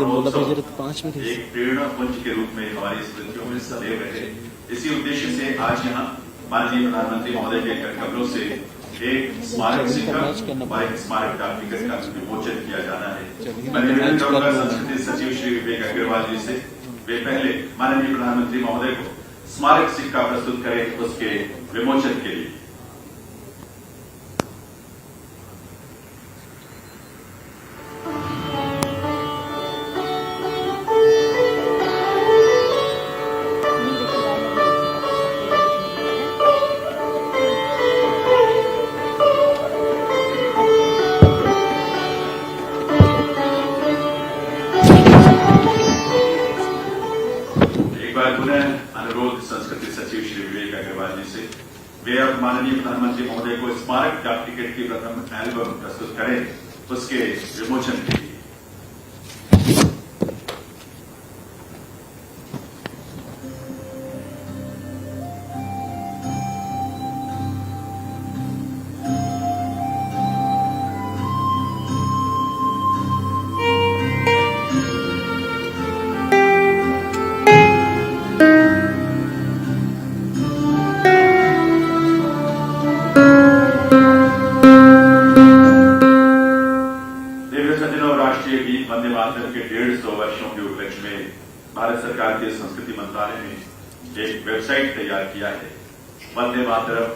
महोत्सव एक प्रेरणा पुंज के रूप में हमारी स्मृतियों में सदैव रहे। इसी उद्देश्य से आज यहाँ माननीय प्रधानमंत्री महोदय के कमरों से एक स्मारक सिक्का व एक स्मारक डाक टिकट का विमोचन किया जाना है। मैं निवेदन करूंगा संस्कृति सचिव श्री विवेक अग्रवाल जी से, वे पहले माननीय प्रधानमंत्री महोदय को स्मारक सिक्का प्रस्तुत करें उसके विमोचन के लिए। अनुरोध संस्कृति सचिव श्री विवेक अग्रवाल जी से, वे अब माननीय प्रधानमंत्री महोदय को स्मारक डाक टिकट की प्रथम एल्बम प्रस्तुत करें उसके विमोचन के लिए। राष्ट्रीय गीत वंदे मातरम के 150 वर्षों के उपलक्ष्य में भारत सरकार के संस्कृति मंत्रालय ने एक वेबसाइट तैयार किया है, वंदे मातरम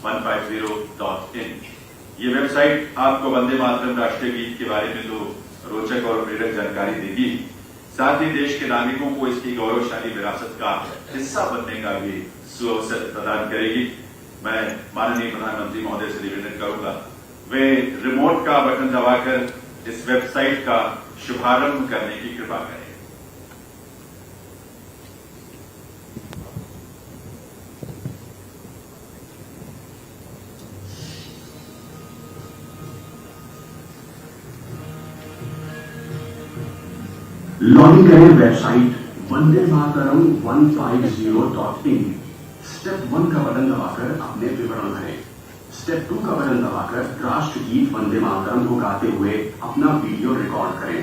150.in। ये वेबसाइट आपको वंदे मातरम राष्ट्रीय गीत के बारे में तो रोचक और प्रेरक जानकारी देगी, साथ ही देश के नागरिकों को इसकी गौरवशाली विरासत का हिस्सा बनने का भी सुअवसर प्रदान करेगी। मैं माननीय प्रधानमंत्री महोदय से निवेदन करूंगा, वे रिमोट का बटन दबाकर इस वेबसाइट का शुभारंभ करने की कृपा करें। लॉगिन करें website Vande Mataram 150.in। Step 1 का बटन दबाकर अपने विवरण भरें। स्टेप 2 का बटन दबाकर राष्ट्रगीत वंदे मातरम को गाते हुए अपना वीडियो रिकॉर्ड करें।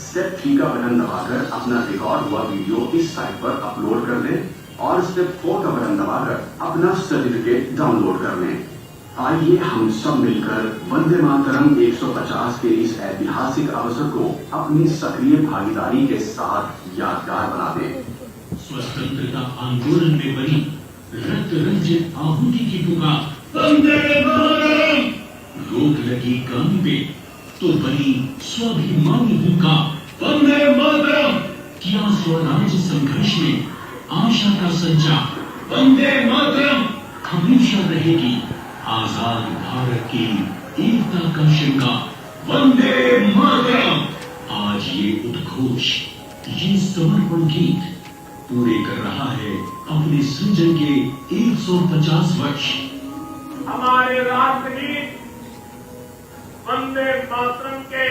स्टेप 3 का बटन दबाकर अपना रिकॉर्ड हुआ वीडियो इस साइट पर अपलोड कर दें और स्टेप 4 का बटन दबाकर अपना सर्टिफिकेट डाउनलोड कर लें। आइए हम सब मिलकर वंदे मातरम 150 के इस ऐतिहासिक अवसर को अपनी सक्रिय भागीदारी के साथ यादगार बना दें। स्वतंत्रता आंदोलन में बनी रक्त रंजित आहुति की पुकार वंदे मातरम, रोक लगी क्रांति पे तो बनी स्वाभिमानी भूखा वंदे मातरम, किया स्वराज संघर्ष में आशा का संचार वंदे मातरम, हमेशा रहेगी आजाद भारत की एकता का श्रृंगार वंदे मातरम। आज ये उद्घोष, ये समर्पण गीत पूरे कर रहा है अपने सृजन के 150 वर्ष। हमारे राष्ट्रगीत वंदे मातरम के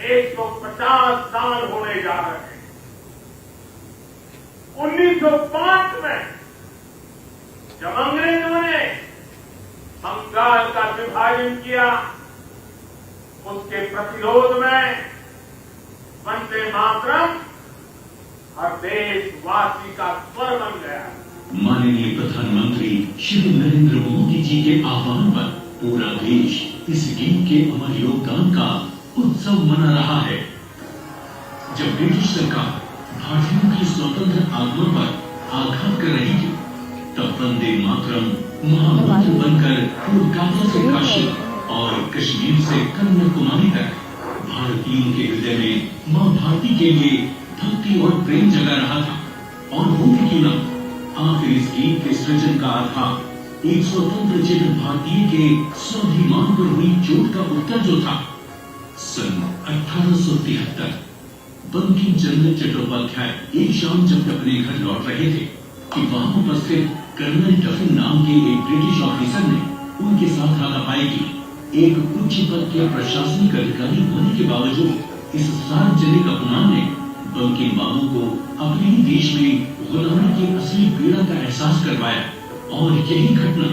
150 साल होने जा रहे हैं। 1905 में जब अंग्रेजों ने बंगाल का विभाजन किया, उसके प्रतिरोध में वंदे मातरम हर देशवासी का स्वर बन गया। माननीय प्रधानमंत्री श्री नरेंद्र मोदी जी के आह्वान पर पूरा देश इस गीत के अमर योगदान का उत्सव मना रहा है। जब ब्रिटिश सरकार भारतीयों के स्वतंत्र आगमन पर आघात कर रही थी, तब वंदे मातरम महामंत्र बनकर कोलकाता से काशी और कश्मीर से कन्याकुमारी तक भारतीयों के हृदय में मां भारती के लिए भक्ति और प्रेम जगा रहा था। और वो भी क्यों न, आखिर इस गीत के सृजन का आधार एक स्वतंत्र चेतन भारतीय के स्वाभिमान पर हुई चोट का उत्तर जो था। सन 1873 बंकिम चंद्र चट्टोपाध्याय एक शाम जब अपने घर लौट रहे थे कि वहां उपस्थित कर्नल डफिन नाम के एक ब्रिटिश ऑफिसर ने उनके साथ हाथापाई की। एक उच्च पद के प्रशासनिक अधिकारी होने के बावजूद इस सार्वजनिक अपमान ने बंकिम बाबू को अपने ही देश में गुलामी की असली पीड़ा का एहसास करवाया और यही घटना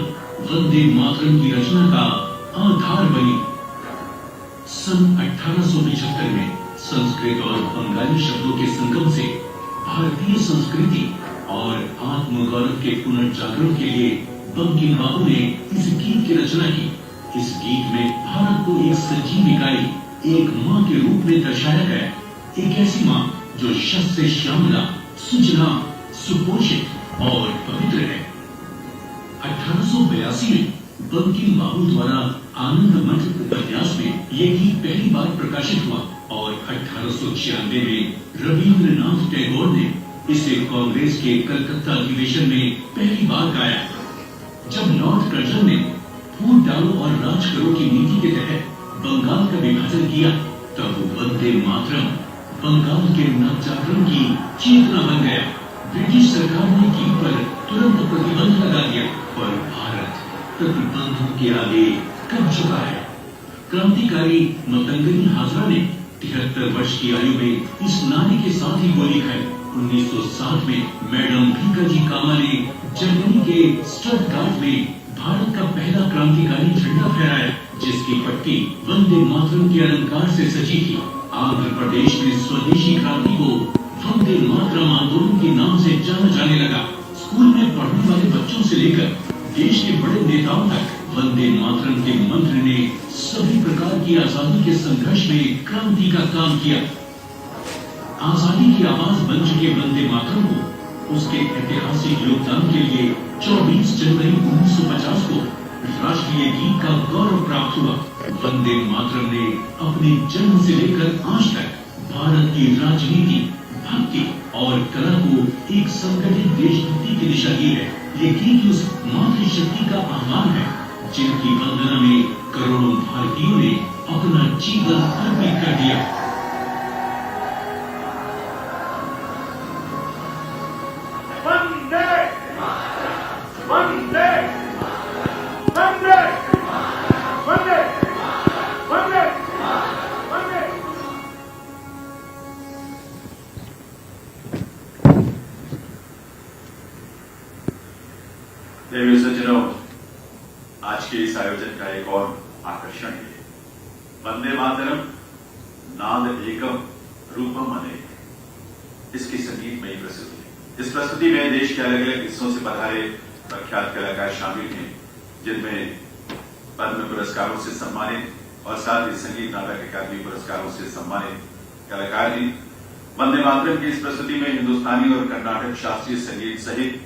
वंदे मातरम की रचना का आधार बनी। सन 1875 में संस्कृत और बंगाली शब्दों के संगम से भारतीय संस्कृति और आत्मगौरव के पुनर्जागरण के लिए बंकिम बाबू ने इस गीत की रचना की। इस गीत में भारत को एक सजीव इकाई, एक माँ के रूप में दर्शाया गया। एक ऐसी माँ जो शस्य श्यामला, सुजला, सुपोषित और पवित्र है। 1882 में बंकिम बाबू द्वारा आनंद मठ उपन्यास में ये गीत पहली बार प्रकाशित हुआ और 1896 में रविंद्रनाथ टैगोर ने इसे कांग्रेस के कलकत्ता अधिवेशन में पहली बार गाया। जब लॉर्ड कर्जन ने फूट डालो और राज करो की नीति के तहत बंगाल का विभाजन किया, तब वंदे मातरम बंगाल के नवजागरण की चेतना बन गया। ब्रिटिश सरकार ने गीत पर तुरंत प्रतिबंध लगा दिया और भारत प्रतिबंधों के आगे कब चुका है। क्रांतिकारी मतंगनी हाजरा ने 73 वर्ष की आयु में इस नारे के साथ ही गोली खाई। 1907 में मैडम भीकाजी कामा ने जर्मनी के स्टटगार्ट में भारत का पहला क्रांतिकारी झंडा फहराया, जिसकी पट्टी वंदे मातरम के अलंकार से सजी थी। आंध्र प्रदेश में स्वदेशी क्रांति को वंदे मातरम आंदोलन के नाम से जाना जाने लगा। स्कूल में पढ़ने वाले बच्चों से लेकर देश के बड़े नेताओं तक वंदे मातरम के मंत्र ने सभी प्रकार की आजादी के संघर्ष में क्रांति का काम किया। आजादी की आवाज बन चुके वंदे मातरम को उसके ऐतिहासिक योगदान के लिए 24 जनवरी 1950 को राष्ट्रीय गीत का गौरव प्राप्त हुआ। वंदे मातरम ने अपने जन्म से लेकर आज तक भारत की राजनीति, भक्ति और कला को एक संगठित देशभक्ति की दिशा दी है। ये गीत उस मातृशक्ति का आह्वान है जिनकी वंदना में करोड़ों भारतीयों ने अपना जीवन अर्पित कर दिया। वंदे वंदे वंदे वंदे वंदे वंदे। देवी सज्जनों, आज के इस आयोजन का एक और आकर्षण है वंदे मातरम नाद एकम रूपम अनेक। इसकी संगीतमयी प्रस्तुति। इस प्रस्तुति में देश के अलग अलग हिस्सों से पधारे प्रख्यात कलाकार शामिल हैं, जिनमें पद्म पुरस्कारों से सम्मानित और साथ ही संगीत नाटक अकादमी पुरस्कारों से सम्मानित कलाकार हैं। वंदे मातरम की इस प्रस्तुति में हिंदुस्तानी और कर्नाटक शास्त्रीय संगीत सहित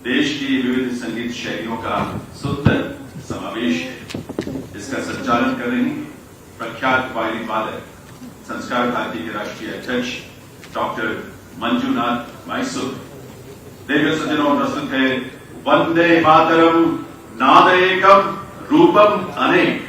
देश की विविध संगीत शैलियों का सुंदर समावेश है। इसका संचालन कर रहे हैं प्रख्यात वायलिन वादक, संस्कार भारती के राष्ट्रीय अध्यक्ष डॉक्टर मंजुनाथ मैसूर। देवी सज्जनों, प्रस्तुत है वंदे मातरम नाद एकम रूपम अनेक।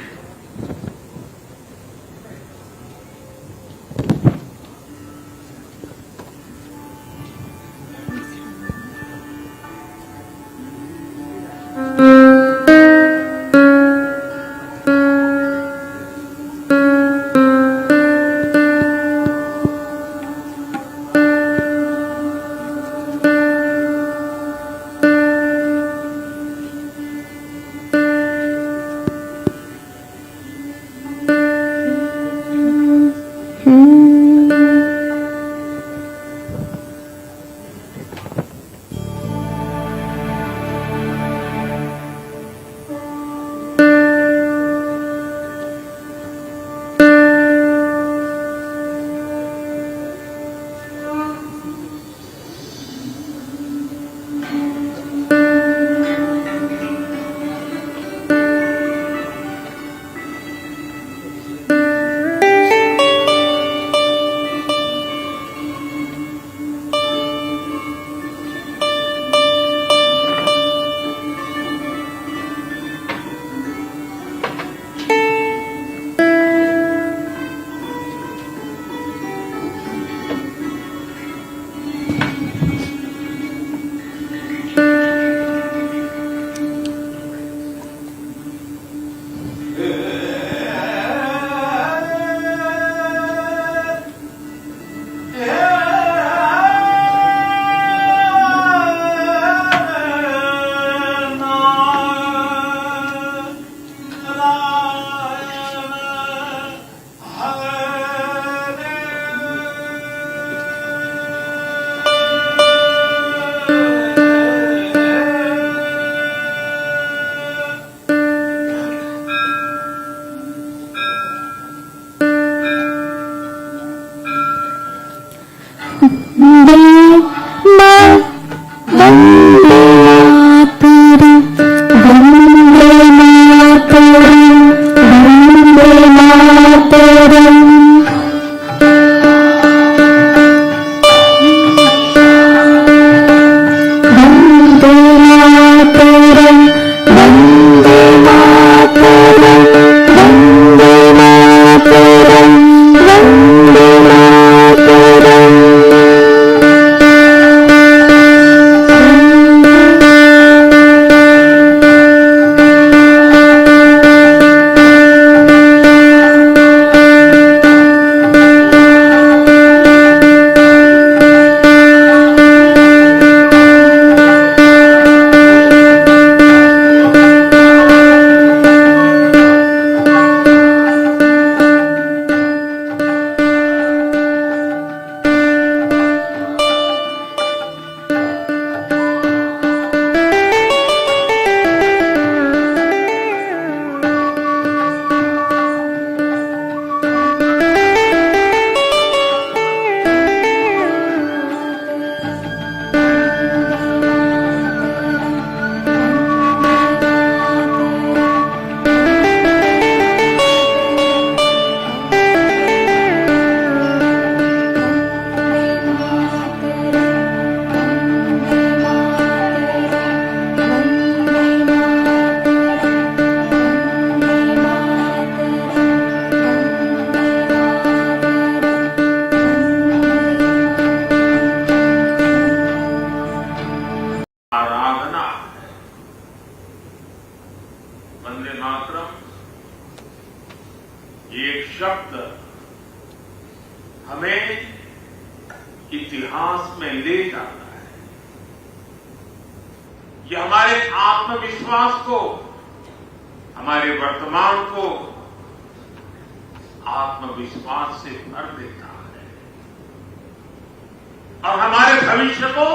आराधना वंदे मातरम एक शब्द हमें इतिहास में ले जाता है। यह हमारे आत्मविश्वास को, हमारे वर्तमान को आत्मविश्वास से भर देता है और हमारे भविष्य को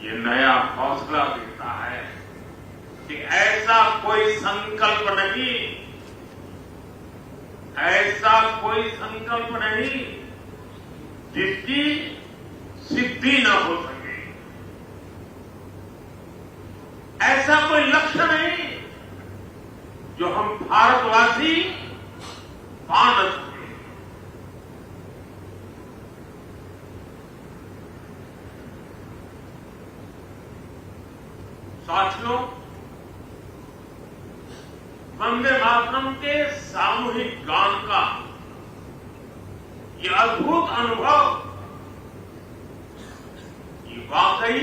ये नया हौसला देता है कि ऐसा कोई संकल्प नहीं, ऐसा कोई संकल्प नहीं जिसकी सिद्धि न हो सके, ऐसा कोई लक्ष्य नहीं जो हम भारतवासी पा न सके। साथियों, वंदे मातरम के सामूहिक गान का ये अद्भुत अनुभव ये वाकई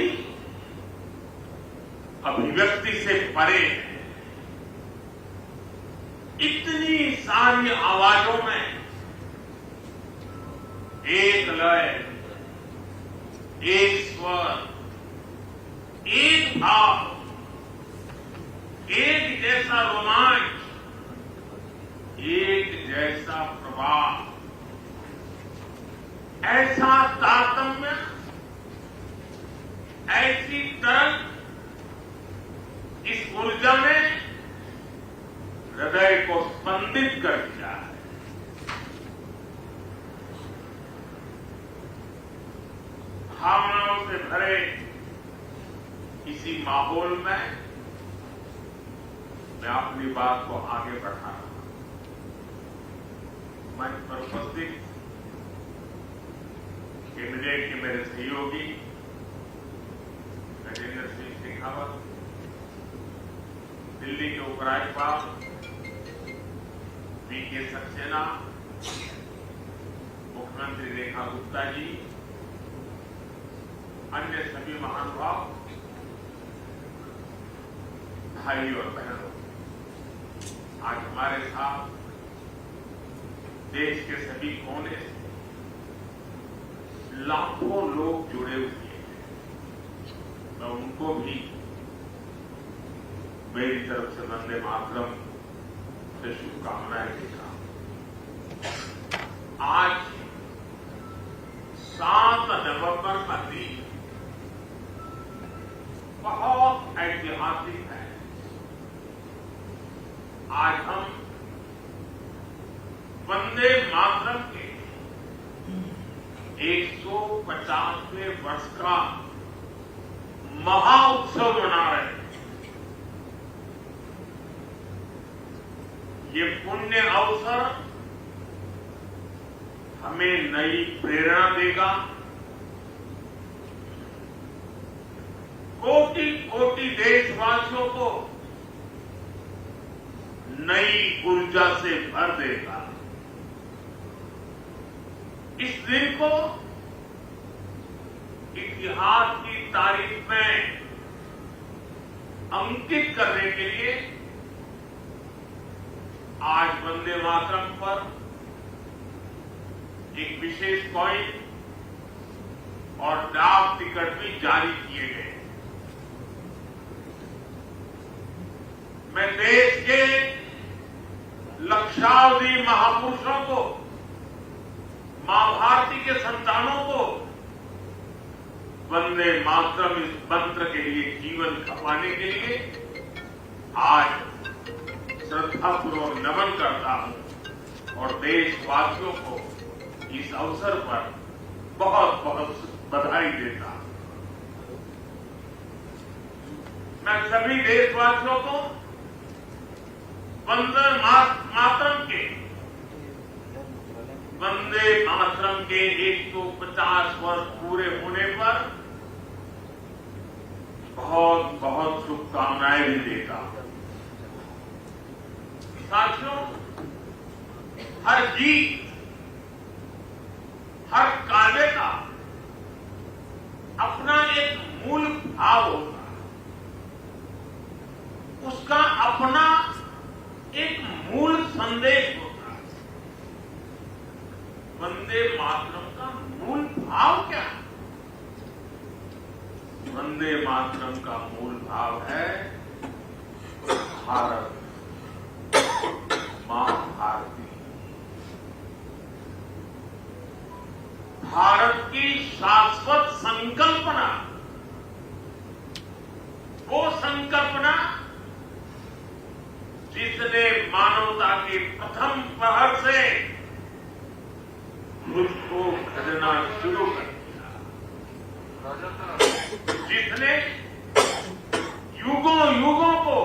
अभिव्यक्ति से परे है। इतनी सारी आवाजों में एक लय, एक स्वर, एक भाव, एक जैसा रोमांच, एक जैसा प्रवाह, ऐसा तारतम्य, ऐसी तरंग इस ऊर्जा ने हृदय को स्पंदित कर दिया है। भावनाओं से भरे इसी माहौल में मैं अपनी बात को आगे बढ़ा रहा हूं। मंच पर उपस्थित कैबिनेट के मेरे सहयोगी गजेंद्र सिंह शेखावत, दिल्ली के उपराज्यपाल वीके सक्सेना, मुख्यमंत्री रेखा गुप्ता जी, अन्य सभी महानुभाव, भाई और बहनों, आज हमारे साथ देश के सभी कोने से लाखों लोग जुड़े हुए हैं। मैं उनको भी मेरी तरफ से वंदे मातरम से शुभकामनाएं देता हूं। आज 7 नवंबर का दिन बहुत ऐतिहासिक है। आज हम वंदे मातरम के 150वें वर्ष का महाउत्सव मना रहे हैं। ये पुण्य अवसर हमें नई प्रेरणा देगा, कोटि कोटि देशवासियों को नई ऊर्जा से भर देगा। इस दिन को इतिहास की तारीख में अंकित करने के लिए आज वंदे मातरम पर एक विशेष कॉइन और डाक टिकट भी जारी किए गए। मैं देश के लक्षावधि महापुरुषों को, मां भारती के संतानों को वंदे मातरम इस मंत्र के लिए जीवन खपाने के लिए आज श्रद्धापूर्वक नमन करता हूं और देशवासियों को इस अवसर पर बहुत बहुत बधाई देता हूं। मैं सभी देशवासियों को वंदे मातरम के 150 वर्ष पूरे होने पर बहुत बहुत शुभकामनाएं भी देता हूं। साथियों, हर जीत, हर कार्य का अपना एक मूल भाव होता है, उसका अपना एक मूल संदेश होता है। वंदे मातरम का मूल भाव क्या है? वंदे मातरम का मूल भाव है भारत मां भारती, भारत की शाश्वत संकल्पना, वो संकल्पना जिसने मानवता के प्रथम प्रहर से मुझको खोजना शुरू कर दिया, जिसने युगों युगों को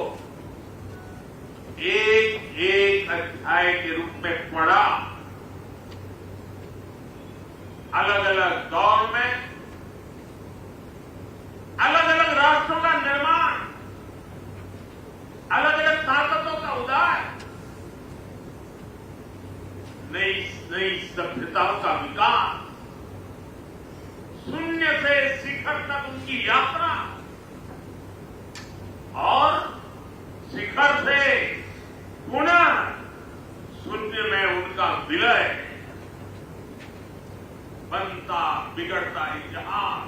एक एक अध्याय के रूप में पढ़ा, अलग अलग दौर में अलग अलग राष्ट्रों का निर्माण, अलग अलग ताकतों का उदय, नई नई सभ्यताओं का विकास, शून्य से शिखर तक उनकी यात्रा और शिखर से पुनः शून्य में उनका विलय, बनता बिगड़ता इतिहास,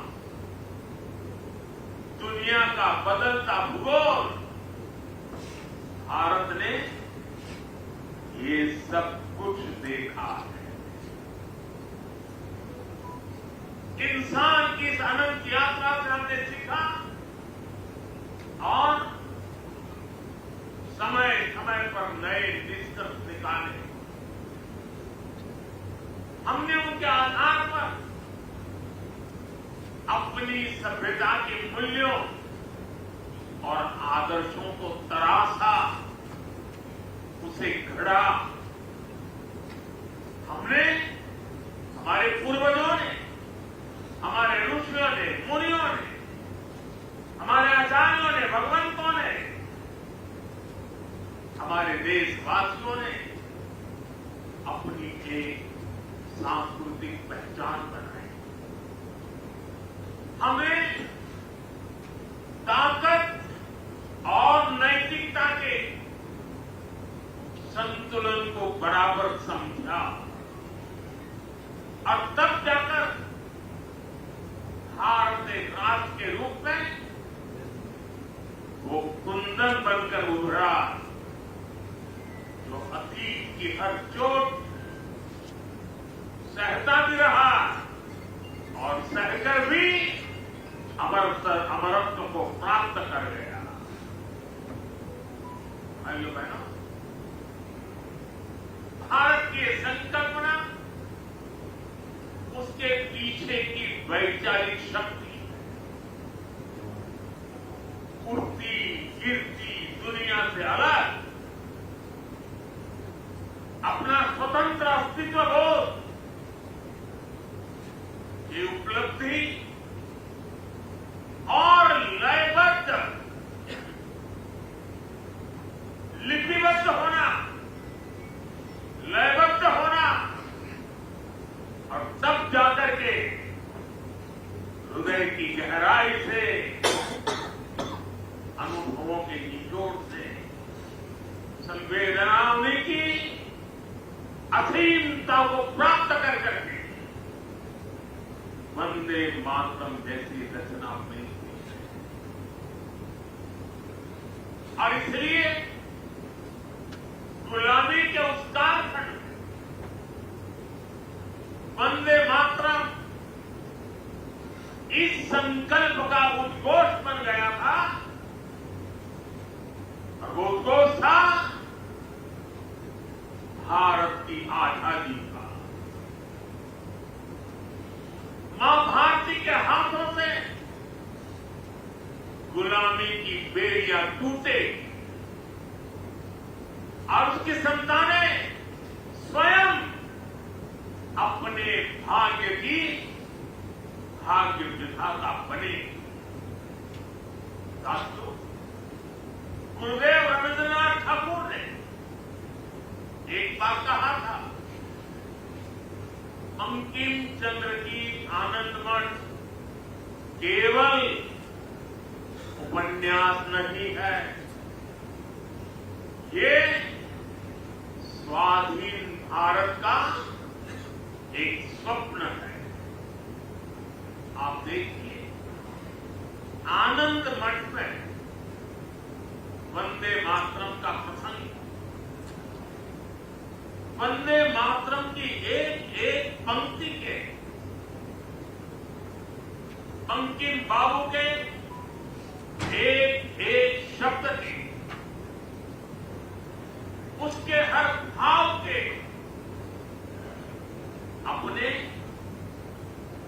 दुनिया का बदलता भूगोल, भारत ने ये सब कुछ देखा है। इंसान की इस अनंत यात्रा से हमने सीखा और समय समय पर नए निष्कर्ष निकाले। हमने उनके आधार पर अपनी सभ्यता के मूल्यों और आदर्शों को तराशा, उसे घड़ा। हमने, हमारे पूर्वजों ने, हमारे ऋषियों ने, मुनियों ने, हमारे आचार्यों ने, भगवंतों ने, हमारे देशवासियों ने अपनी एक सांस्कृतिक पहचान बनाई। हमें ताकत और नैतिकता के संतुलन को बराबर समझा और तब जाकर भारत एक राष्ट्र के रूप में वो कुंदन बनकर उभरा जो अतीत की हर चोट सहता भी रहा और सहकर भी अमरत्व को प्राप्त कर गया। भाइयों बहनों, भारत की संकल्पना, उसके पीछे की वैचारिक शक्ति गिरती दुनिया से अलग अपना स्वतंत्र अस्तित्व बोध की उपलब्धि और लयबद्ध लिपिबद्ध होना, लयबद्ध होना और तब जाकर के हृदय की गहराई से अनुभवों के निचोड़ से संवेदनाओं की असीमता को प्राप्त कर करके वंदे मातरम जैसी रचना मिलती है। और इसलिए गुलामी के उस कालखंड में वंदे मातरम इस संकल्प का उद्घोष बन गया था। और वो उद्घोष था भारत की आजादी का। मां भारती के हाथों से गुलामी की बेड़ियां टूटे और उसकी संतानें स्वयं अपने भाग्य की भाग्य विधाता बने। साथियों, गुरुदेव रविन्द्रनाथ ठाकुर ने एक बार कहा था, बंकिम चंद्र की आनंद मठ केवल उपन्यास नहीं है, ये स्वाधीन भारत का एक स्वप्न है। आप देखिए, आनंद मठ में वंदे मातरम का प्रसंग, वंदे मातरम की एक एक पंक्ति के, बंकिम बाबू के एक एक शब्द के, उसके हर भाव के अपने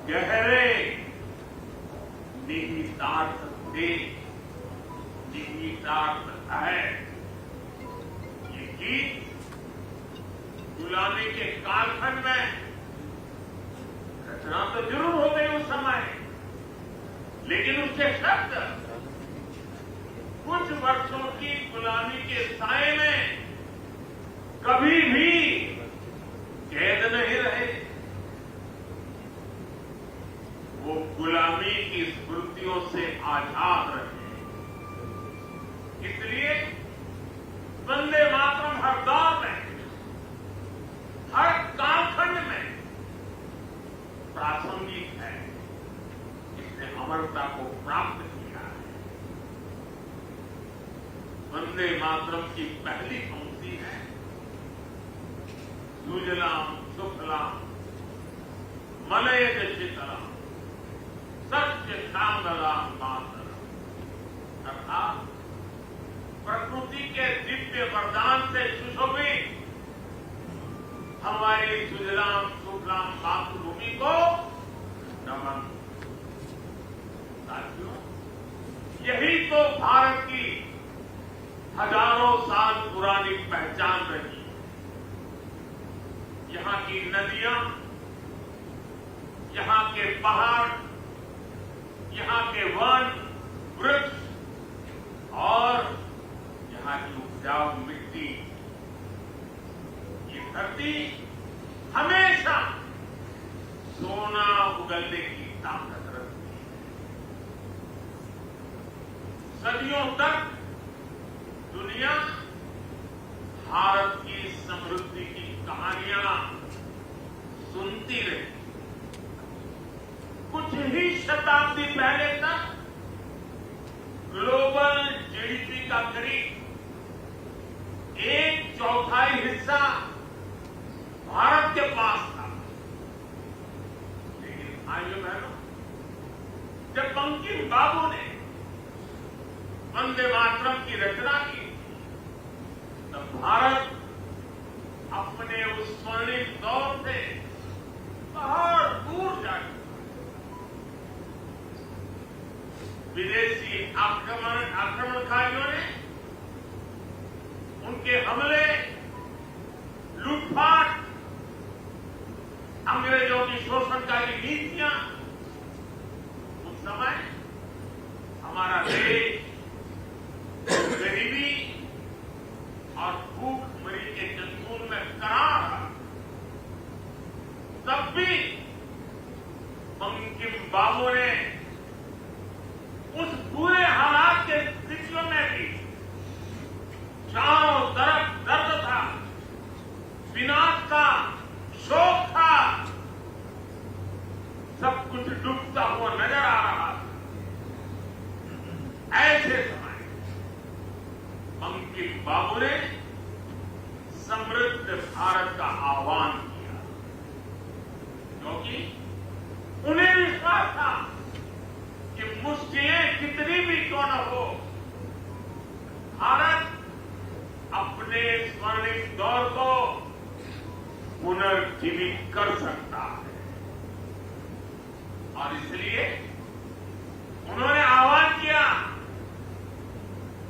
गहरे निहितार्थ थे, निहितार्थ है। ये गीत गुलामी के कालखंड में रचना तो जरूर हो गई उस समय, लेकिन उसके शब्द कुछ वर्षों की गुलामी के साए में कभी भी कैद नहीं रहे। वो गुलामी की स्मृतियों से आजाद रहे। इसलिए वंदे मातरम हर दौर में, हर कालखंड में प्रासंगिक है। इसने अमरता को प्राप्त किया है। वंदे मातरम की पहली पंक्ति है, सुजलाम सुफलाम मलयज शीतलाम सत्य शांगलाम मातरम। अर्थात प्रकृति के दिव्य वरदान से सुशोभित हमारी सुजलाम सुफलाम मातृभूमि को नमन। साथियों, यही तो भारत की हजारों साल पुरानी पहचान रही। यहाँ की नदियां, यहाँ के पहाड़, यहाँ के वन वृक्ष और यहाँ की उपजाऊ मिट्टी, ये धरती हमेशा सोना उगलने की ताकत रखती है। सदियों तक दुनिया भारत की समृद्धि की कहानियां सुनती रही। कुछ ही शताब्दी पहले तक ग्लोबल जीडीपी का करीब 1/4 हिस्सा भारत के पास था। लेकिन भाइयों बहनों, जब बंकिम बाबू ने वंदे मातरम की रचना की, तब भारत अपने उस स्वर्णिम दौर से बहुत दूर जा चुका। विदेशी आक्रमणकारियों ने उनके हमले, लूटपाट, अंग्रेजों की शोषणकारी नीतियां, उस समय हमारा देश गरीबी और भूखमरी के जंगल में करा रहा। तब भी बंकिम बाबू ने उस बुरे हालात के स्थितियों में भी चारों तरफ दर्द था, विनाश था, शोक था, सब कुछ डूबता हुआ नजर आ रहा था। ऐसे समय बंकिम बाबू ने समृद्ध भारत का आह्वान किया, क्योंकि उन्हें विश्वास था कि मुश्किलें कितनी भी क्यों न हो, भारत अपने स्वर्णिम दौर को पुनर्जीवित कर सकता है। और इसलिए उन्होंने आह्वान किया,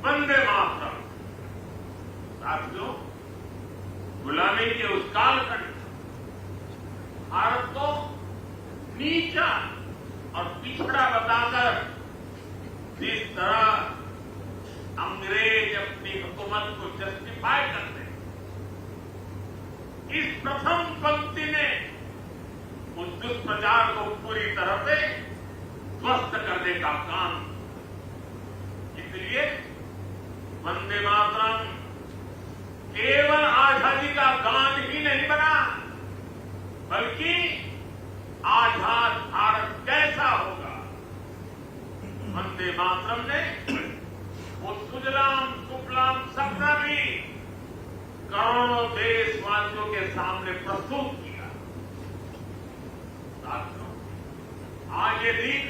वंदे मातरम। साथियों, गुलामी के उस कालखंड भारत को नीचा और पिछड़ा बताकर जिस तरह अंग्रेज अपनी हुकूमत को जस्टिफाई करते हैं, इस प्रथम पंक्ति ने उस दुष्प्रचार को पूरी तरह से ध्वस्त करने का काम। इसलिए वंदे मातरम केवल आजादी का गान ही नहीं बना, बल्कि आजाद भारत कैसा होगा, वंदे मातरम ने वो सुजलाम सुफलाम सपना भी करोड़ों देशवासियों के सामने प्रस्तुत किया। साथियों, आज ये दिन